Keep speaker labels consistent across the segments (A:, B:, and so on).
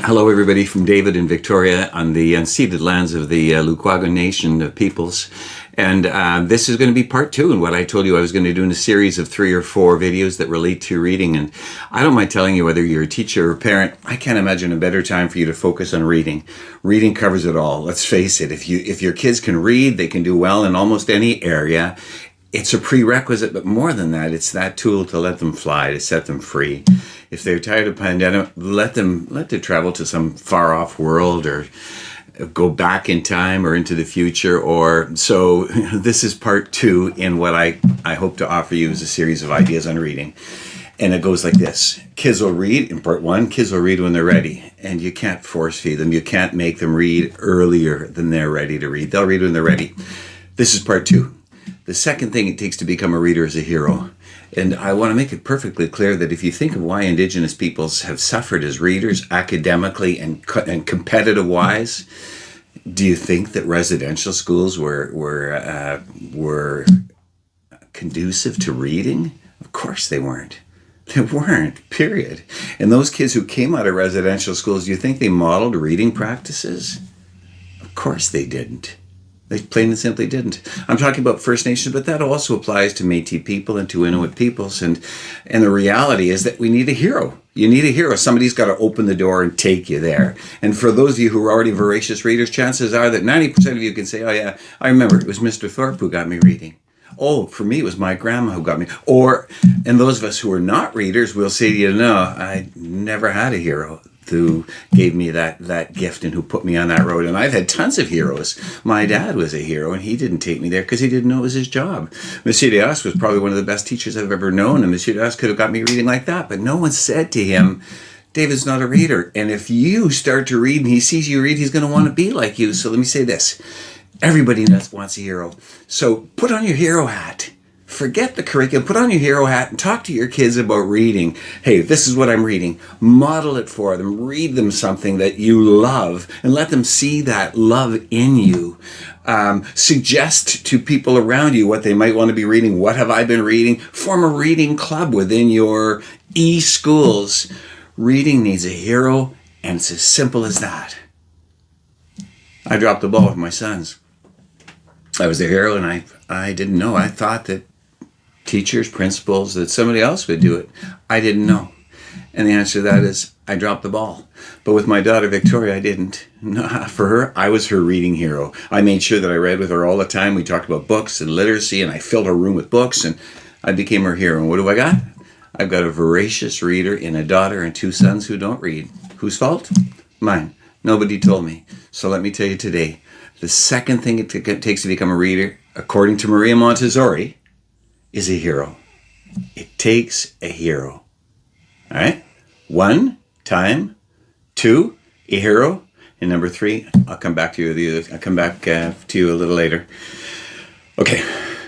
A: Hello, everybody, from David and Victoria on the unceded lands of the Lukwago Nation of peoples. And this is going to be part two in what I told you I was going to do in a series of 3 or 4 videos that relate to reading. And I don't mind telling you, whether you're a teacher or a parent, I can't imagine a better time for you to focus on reading. Reading covers it all. Let's face it, if your kids can read, they can do well in almost any area. It's a prerequisite, but more than that, it's that tool to let them fly, to set them free. If they're tired of pandemic, let them travel to some far-off world, or go back in time or into the future. So this is part 2 in what I hope to offer you as a series of ideas on reading. And it goes like this. Kids will read, in part 1, kids will read when they're ready. And you can't force feed them. You can't make them read earlier than they're ready to read. They'll read when they're ready. This is part 2. The second thing it takes to become a reader is a hero. And I want to make it perfectly clear that if you think of why Indigenous peoples have suffered as readers, academically and competitive-wise, do you think that residential schools were conducive to reading? Of course they weren't. They weren't, period. And those kids who came out of residential schools, do you think they modeled reading practices? Of course they didn't. They plain and simply didn't. I'm talking about First Nations, but that also applies to Métis people and to Inuit peoples. And the reality is that we need a hero. You need a hero. Somebody's got to open the door and take you there. And for those of you who are already voracious readers, chances are that 90% of you can say, oh yeah, I remember it was Mr. Thorpe who got me reading. Oh, for me, it was my grandma who got me. And those of us who are not readers will say to you, no, I never had a hero who gave me that gift and who put me on that road. And I've had tons of heroes. My dad was a hero, and he didn't take me there because he didn't know it was his job. Monsieur Dias was probably one of the best teachers I've ever known, and Monsieur Dias could have got me reading like that. But no one said to him, David's not a reader. And if you start to read and he sees you read, he's going to want to be like you. So let me say this. Everybody wants a hero. So put on your hero hat. Forget the curriculum. Put on your hero hat and talk to your kids about reading. Hey, this is what I'm reading. Model it for them. Read them something that you love and let them see that love in you. Suggest to people around you what they might want to be reading. What have I been reading? Form a reading club within your e-schools. Reading needs a hero, and it's as simple as that. I dropped the ball with my sons. I was their hero, and I didn't know. I thought that teachers, principals, that somebody else would do it. I didn't know. And the answer to that is I dropped the ball. But with my daughter Victoria, I didn't. No, for her, I was her reading hero. I made sure that I read with her all the time. We talked about books and literacy, and I filled her room with books, and I became her hero. And what do I got? I've got a voracious reader in a daughter and 2 sons who don't read. Whose fault? Mine. Nobody told me. So let me tell you today, the second thing it takes to become a reader, according to Maria Montessori, is a hero. It takes a hero. All right? 1, time. 2, a hero. And number 3, I'll come back to you. I'll come back to you a little later. Okay,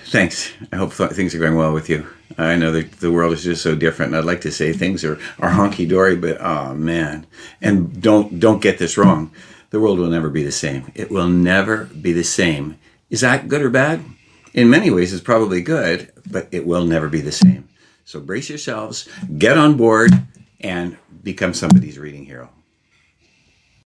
A: thanks. I hope things are going well with you. I know that the world is just so different, and I'd like to say things are honky-dory, but oh man. And don't get this wrong. The world will never be the same. It will never be the same. Is that good or bad? In many ways, it's probably good, but it will never be the same. So brace yourselves, get on board, and become somebody's reading hero.